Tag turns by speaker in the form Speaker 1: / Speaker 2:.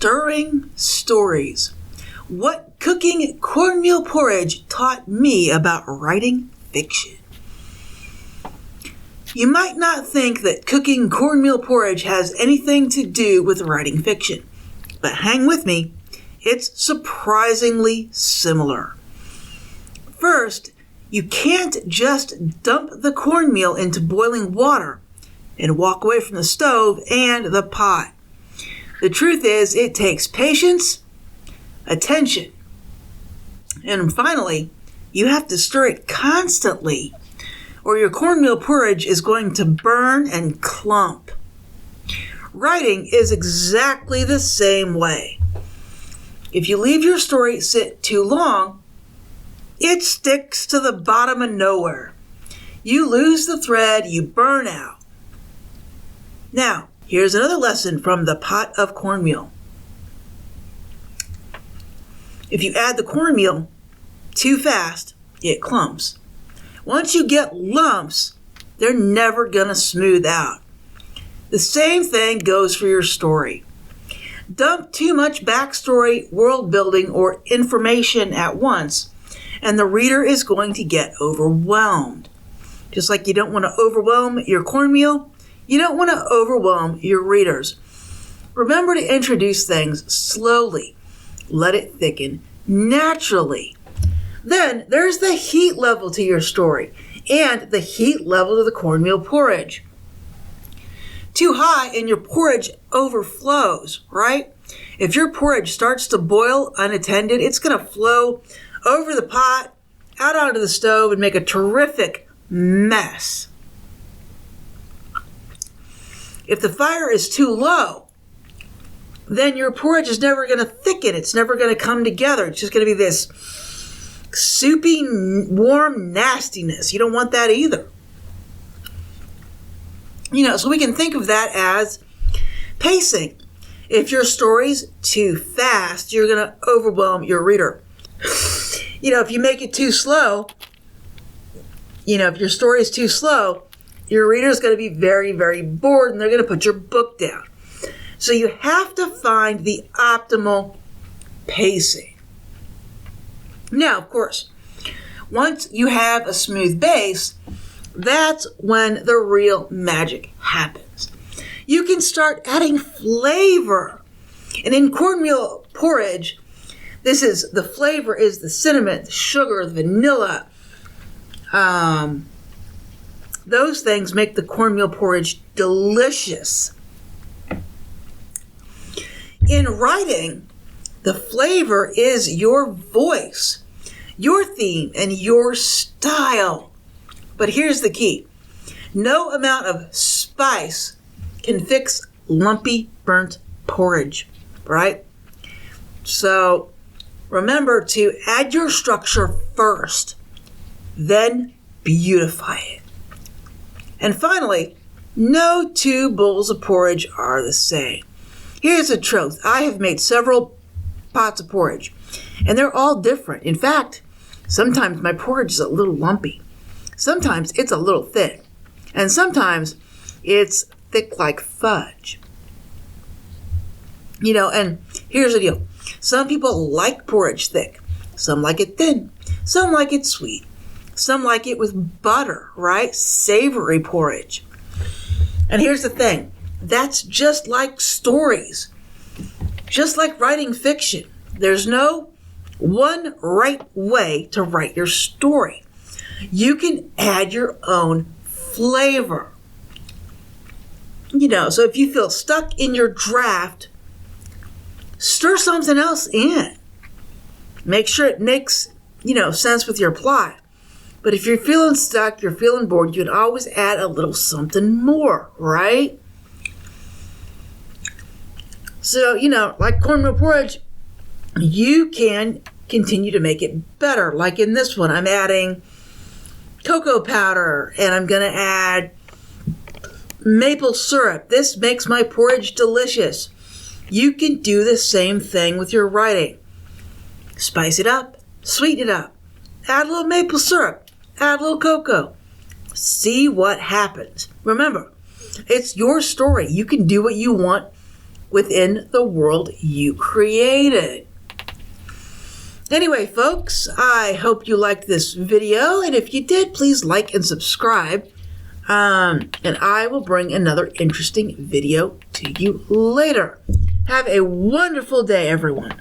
Speaker 1: Stirring stories. What cooking cornmeal porridge taught me about writing fiction. You might not think that cooking cornmeal porridge has anything to do with writing fiction, but hang with me, it's surprisingly similar. First, you can't just dump the cornmeal into boiling water and walk away from the stove and the pot. The truth is, it takes patience, attention, and finally, you have to stir it constantly, or your cornmeal porridge is going to burn and clump. Writing is exactly the same way. If you leave your story sit too long, it sticks to the bottom of nowhere. You lose the thread, you burn out. Now, here's another lesson from the pot of cornmeal. If you add the cornmeal too fast, it clumps. Once you get lumps, they're never going to smooth out. The same thing goes for your story. Dump too much backstory, world building, or information at once, and the reader is going to get overwhelmed. Just like you don't want to overwhelm your cornmeal, you don't want to overwhelm your readers. Remember to introduce things slowly. Let it thicken naturally. Then there's the heat level to your story and the heat level to the cornmeal porridge. Too high and your porridge overflows, right? If your porridge starts to boil unattended, it's going to flow over the pot, out onto the stove, and make a terrific mess. If the fire is too low, then your porridge is never going to thicken. It's never going to come together. It's just going to be this soupy, warm nastiness. You don't want that either. So we can think of that as pacing. If your story's too fast, you're going to overwhelm your reader. If you make it too slow, if your story is too slow, your reader is going to be very, very bored and they're going to put your book down. So you have to find the optimal pacing. Now, of course, once you have a smooth base, that's when the real magic happens. You can start adding flavor. And in cornmeal porridge, the flavor is the cinnamon, the sugar, the vanilla. Those things make the cornmeal porridge delicious. In writing, the flavor is your voice, your theme, and your style. But here's the key. No amount of spice can fix lumpy, burnt porridge, right? So remember to add your structure first, then beautify it. And finally, no two bowls of porridge are the same. Here's the truth. I have made several pots of porridge, and they're all different. In fact, sometimes my porridge is a little lumpy. Sometimes it's a little thick. And sometimes it's thick like fudge. And here's the deal. Some people like porridge thick. Some like it thin. Some like it sweet. Some like it with butter, right? Savory porridge. And here's the thing. That's just like stories. Just like writing fiction. There's no one right way to write your story. You can add your own flavor. So if you feel stuck in your draft, stir something else in. Make sure it makes, sense with your plot. But if you're feeling stuck, you're feeling bored, you can always add a little something more, right? So, like cornmeal porridge, you can continue to make it better. Like in this one, I'm adding cocoa powder and I'm going to add maple syrup. This makes my porridge delicious. You can do the same thing with your writing. Spice it up, sweeten it up, add a little maple syrup, add a little cocoa. See what happens. Remember, it's your story. You can do what you want within the world you created. Anyway, folks, I hope you liked this video, and if you did, please like and subscribe, and I will bring another interesting video to you later. Have a wonderful day, everyone.